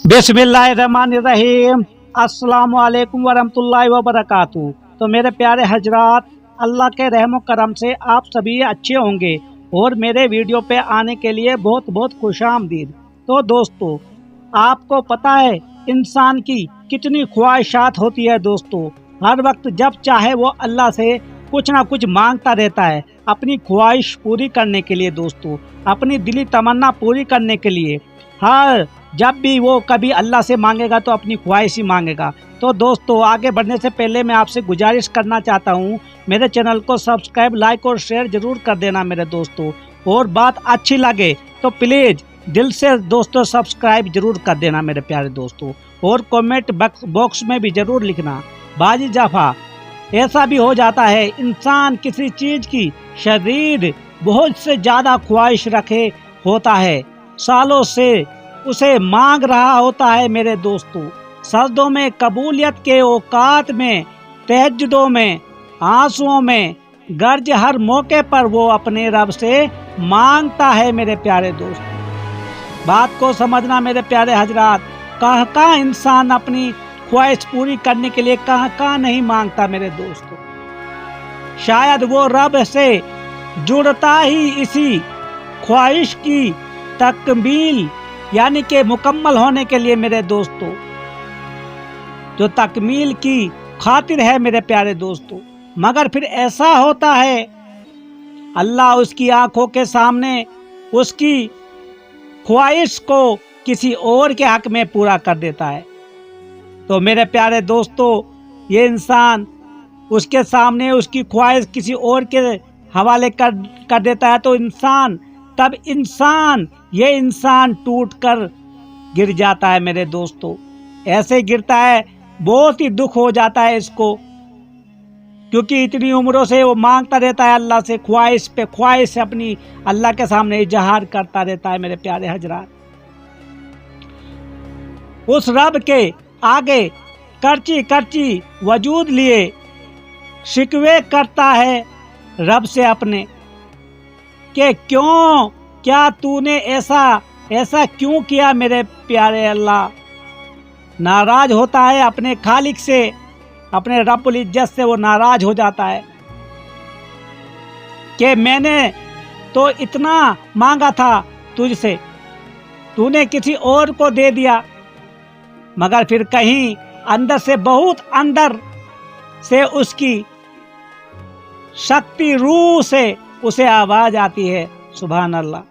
बिस्मिल्लाहिर्रहमानिर्रहीम। अस्सलामु अलैकुम वरहमतुल्लाहि वबरकातुहू। तो मेरे प्यारे हजरात, अल्लाह के रहम करम से आप सभी अच्छे होंगे और मेरे वीडियो पे आने के लिए बहुत बहुत खुशामदीद। तो दोस्तों, आपको पता है इंसान की कितनी ख्वाहिशात होती है दोस्तों। हर वक्त जब चाहे वो अल्लाह से कुछ ना कुछ मांगता रहता है अपनी ख्वाहिश पूरी करने के लिए दोस्तों, अपनी दिली तमन्ना पूरी करने के लिए। हर जब भी वो कभी अल्लाह से मांगेगा तो अपनी ख्वाहिश ही मांगेगा। तो दोस्तों, आगे बढ़ने से पहले मैं आपसे गुजारिश करना चाहता हूँ, मेरे चैनल को सब्सक्राइब, लाइक और शेयर जरूर कर देना मेरे दोस्तों। और बात अच्छी लगे तो प्लीज़ दिल से दोस्तों सब्सक्राइब जरूर कर देना मेरे प्यारे दोस्तों। और कमेंट बॉक्स में भी जरूर लिखना। बाजी जाफा ऐसा भी हो जाता है, इंसान किसी चीज़ की शदीद बहुत से ज़्यादा ख्वाहिश रखे होता है, सालों से उसे मांग रहा होता है मेरे दोस्तों। सजदों में, कबूलियत के औकात में, तहज्जुदों में, आंसुओं में, गर्ज हर मौके पर वो अपने रब से मांगता है मेरे प्यारे दोस्तों। बात को समझना मेरे प्यारे हजरात, कहाँ कहाँ इंसान अपनी ख्वाहिश पूरी करने के लिए कहाँ कहाँ नहीं मांगता मेरे दोस्तों। शायद वो रब से जुड़ता ही इसी ख्वाहिश की तकमील यानी कि मुकम्मल होने के लिए मेरे दोस्तों, जो तकमील की खातिर है मेरे प्यारे दोस्तों। मगर फिर ऐसा होता है, अल्लाह उसकी आंखों के सामने उसकी ख्वाहिश को किसी और के हक में पूरा कर देता है। तो मेरे प्यारे दोस्तों, ये इंसान उसके सामने उसकी ख्वाहिश किसी और के हवाले कर देता है, तो तब ये इंसान टूट कर गिर जाता है मेरे दोस्तों। ऐसे गिरता है, बहुत ही दुख हो जाता है इसको, क्योंकि इतनी उम्रों से वो मांगता रहता है अल्लाह से, ख्वाहिश पे ख्वाहिश अपनी अल्लाह के सामने इजहार करता रहता है मेरे प्यारे हजरात। उस रब के आगे करची करची वजूद लिए शिकवे करता है रब से अपने, कि क्यों, क्या तूने ऐसा क्यों किया मेरे प्यारे अल्लाह। नाराज होता है अपने खालिक से, अपने रब्बुल इज्जत से वो नाराज हो जाता है कि मैंने तो इतना मांगा था तुझसे, तूने किसी और को दे दिया। मगर फिर कहीं अंदर से, बहुत अंदर से उसकी शक्ति रूह से उसे आवाज आती है, सुभान अल्लाह,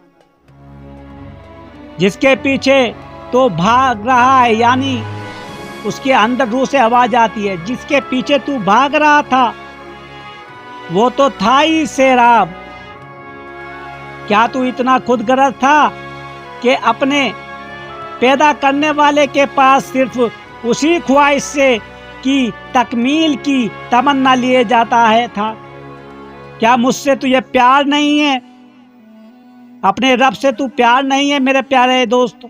जिसके पीछे तो भाग रहा है, यानी उसके अंदर रूह से आवाज आती है, जिसके पीछे तू भाग रहा था वो तो था ही सैराब। क्या तू इतना खुदगर्ज था कि अपने पैदा करने वाले के पास सिर्फ उसी ख्वाहिश से की तकमील की तमन्ना लिए जाता है था। क्या मुझसे तुझे प्यार नहीं है, अपने रब से तू प्यार नहीं है मेरे प्यारे दोस्तों।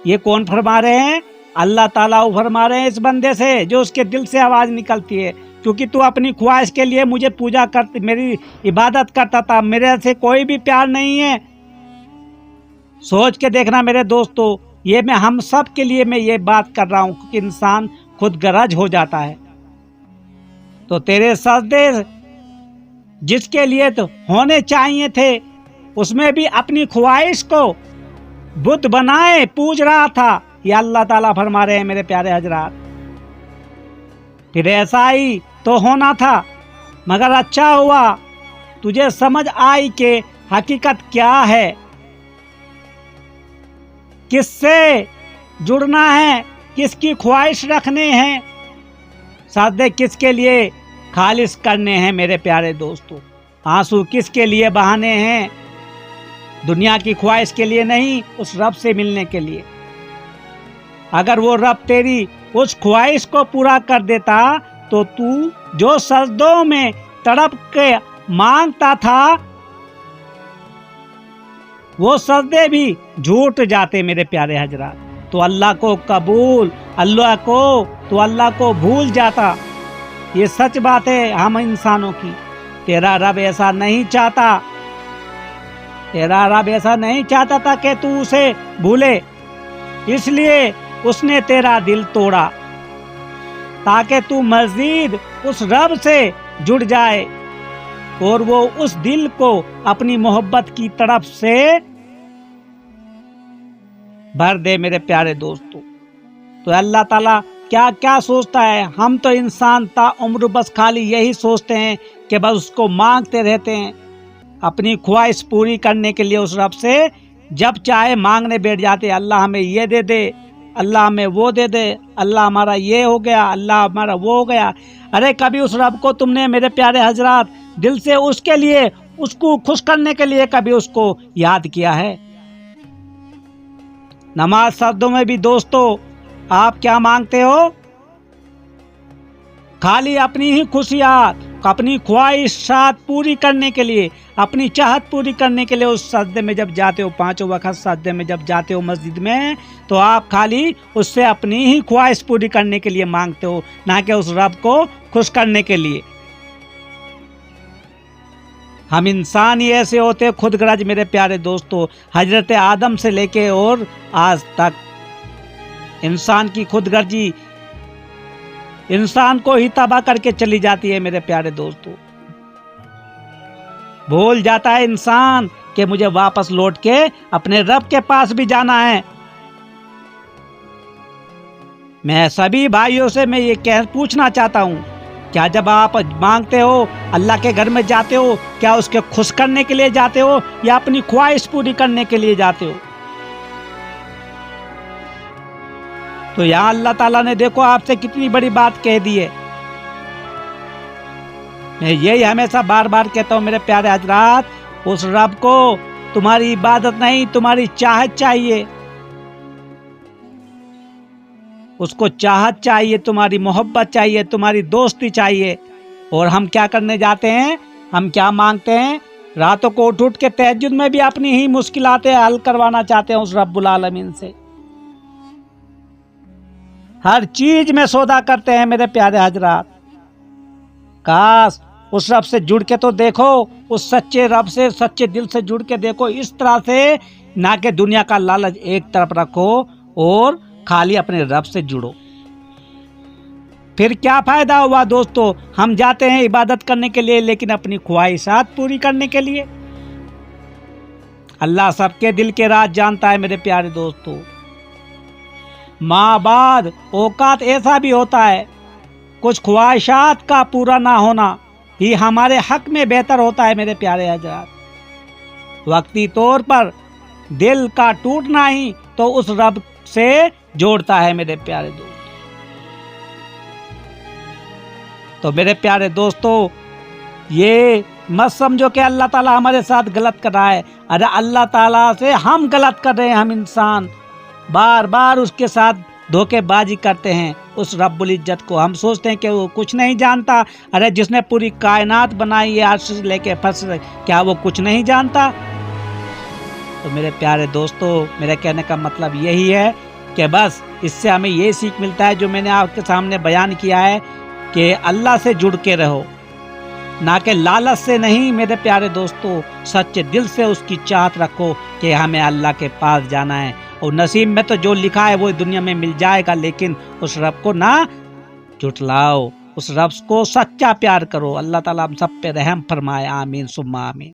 ये कौन फरमा रहे हैं? अल्लाह ताला फरमा रहे हैं इस बंदे से, जो उसके दिल से आवाज निकलती है, क्योंकि तू अपनी ख्वाहिश के लिए मुझे पूजा करती, मेरी इबादत करता था, मेरे से कोई भी प्यार नहीं है। सोच के देखना मेरे दोस्तों, ये मैं हम सब के लिए मैं ये बात कर रहा हूँ कि इंसान खुद गरज हो जाता है। तो तेरे सजदे जिसके लिए तो होने चाहिए थे, उसमें भी अपनी ख्वाहिश को बुत बनाए पूज रहा था। ये अल्लाह ताला फरमा रहे हैं मेरे प्यारे हजरात। फिर ऐसा ही तो होना था, मगर अच्छा हुआ तुझे समझ आई कि हकीकत क्या है, किससे जुड़ना है, किसकी ख्वाहिश रखने हैं, सजदे किसके लिए खालिस करने हैं मेरे प्यारे दोस्तों। आंसू किसके लिए बहाने हैं? दुनिया की ख्वाहिश के लिए नहीं, उस रब से मिलने के लिए। अगर वो रब तेरी उस ख्वाहिश को पूरा कर देता तो तू जो सजदों में तड़प के मांगता था, वो सजदे भी झूठ जाते मेरे प्यारे हजरात। तो अल्लाह को कबूल, अल्लाह को भूल जाता। ये सच बात है हम इंसानों की। तेरा रब ऐसा नहीं चाहता, तेरा रब ऐसा नहीं चाहता था कि तू उसे भूले, اس لیے اس نے تیرا دل توڑا تاکہ تو مزید اس رب سے جڑ جائے اور وہ اس دل کو اپنی محبت کی طرف سے بھر دے۔ میرے پیارے دوستو، تو اللہ تعالیٰ کیا کیا سوچتا ہے؟ ہم تو انسان تا عمر بس خالی یہی سوچتے ہیں کہ بس اس کو مانگتے رہتے ہیں، اپنی خواہش پوری کرنے کے لیے اس رب سے جب چاہے مانگنے بیٹھ جاتے ہیں، اللہ ہمیں یہ دے دے، اللہ ہمیں وہ دے دے، اللہ ہمارا یہ ہو گیا، اللہ ہمارا وہ ہو گیا۔ ارے کبھی اس رب کو تم نے میرے پیارے حضرات دل سے اس کے لیے، اس کو خوش کرنے کے لیے کبھی اس کو یاد کیا ہے؟ نماز سجدوں میں بھی دوستو آپ کیا مانگتے ہو؟ خالی اپنی ہی خوشیات، اپنی خواہشات پوری کرنے کے لیے، اپنی چاہت پوری کرنے کے لیے اس سجدے میں جب جاتے ہو، پانچوں وقت سجدے میں جب جاتے ہو مسجد میں، تو آپ خالی اس سے اپنی ہی خواہش پوری کرنے کے لیے مانگتے ہو، نہ کہ اس رب کو خوش کرنے کے لیے۔ ہم انسان ہی ایسے ہوتے خود غرض میرے پیارے دوستو، حضرت آدم سے لے کے اور آج تک انسان کی خود غرضی انسان کو ہی تباہ کر کے چلی جاتی ہے۔ میرے پیارے دوستو، بھول جاتا ہے انسان کہ مجھے واپس لوٹ کے اپنے رب کے پاس بھی جانا ہے۔ میں سبھی بھائیوں سے میں یہ پوچھنا چاہتا ہوں، کیا جب آپ مانگتے ہو، اللہ کے گھر میں جاتے ہو، کیا اس کے خوش کرنے کے لیے جاتے ہو یا اپنی خواہش پوری کرنے کے لیے جاتے ہو؟ تو یہاں اللہ تعالیٰ نے دیکھو آپ سے کتنی بڑی بات کہہ دی ہے۔ میں یہی ہمیشہ بار بار کہتا ہوں میرے پیارے حضرات، اس رب کو تمہاری عبادت نہیں، تمہاری چاہت چاہیے، اس کو چاہت چاہیے، تمہاری محبت چاہیے، تمہاری دوستی چاہیے۔ اور ہم کیا کرنے جاتے ہیں؟ ہم کیا مانگتے ہیں؟ راتوں کو اٹھ کے تہجد میں بھی اپنی ہی مشکلات حل کروانا چاہتے ہیں اس رب العالمین سے۔ ہر چیز میں سودا کرتے ہیں میرے پیارے حضرات۔ کاش اس رب سے جڑ کے تو دیکھو، اس سچے رب سے سچے دل سے جڑ کے دیکھو، اس طرح سے، نہ کہ دنیا کا لالچ ایک طرف رکھو اور خالی اپنے رب سے جڑو۔ پھر کیا فائدہ ہوا دوستو؟ ہم جاتے ہیں عبادت کرنے کے لیے لیکن اپنی خواہشات پوری کرنے کے لیے۔ اللہ سب کے دل کے راز جانتا ہے میرے پیارے دوستو۔ ماں بعد اوقات ایسا بھی ہوتا ہے، کچھ خواہشات کا پورا نہ ہونا ہی ہمارے حق میں بہتر ہوتا ہے میرے پیارے حضرات۔ وقتی طور پر دل کا ٹوٹنا ہی تو اس رب سے جوڑتا ہے میرے پیارے دوست۔ تو میرے پیارے دوستو، یہ مت سمجھو کہ اللہ تعالیٰ ہمارے ساتھ غلط کر رہا ہے۔ ارے اللہ تعالیٰ سے ہم غلط کر رہے ہیں، ہم انسان بار بار اس کے ساتھ دھوکے بازی کرتے ہیں۔ اس رب العزت کو ہم سوچتے ہیں کہ وہ کچھ نہیں جانتا۔ ارے جس نے پوری کائنات بنائی ہے عرش سے لے کے فرش، کیا وہ کچھ نہیں جانتا؟ تو میرے پیارے دوستو، میرے کہنے کا مطلب یہی ہے کہ بس اس سے ہمیں یہ سیکھ ملتا ہے جو میں نے آپ کے سامنے بیان کیا ہے، کہ اللہ سے جڑ کے رہو، نہ کہ لالچ سے نہیں میرے پیارے دوستو، سچے دل سے اس کی چاہت رکھو کہ ہمیں اللہ کے پاس جانا ہے۔ اور نصیب میں تو جو لکھا ہے وہ دنیا میں مل جائے گا، لیکن اس رب کو نہ جھٹلاؤ، اس رب کو سچا پیار کرو۔ اللہ تعالیٰ ہم سب پہ رحم فرمائے، آمین ثم آمین۔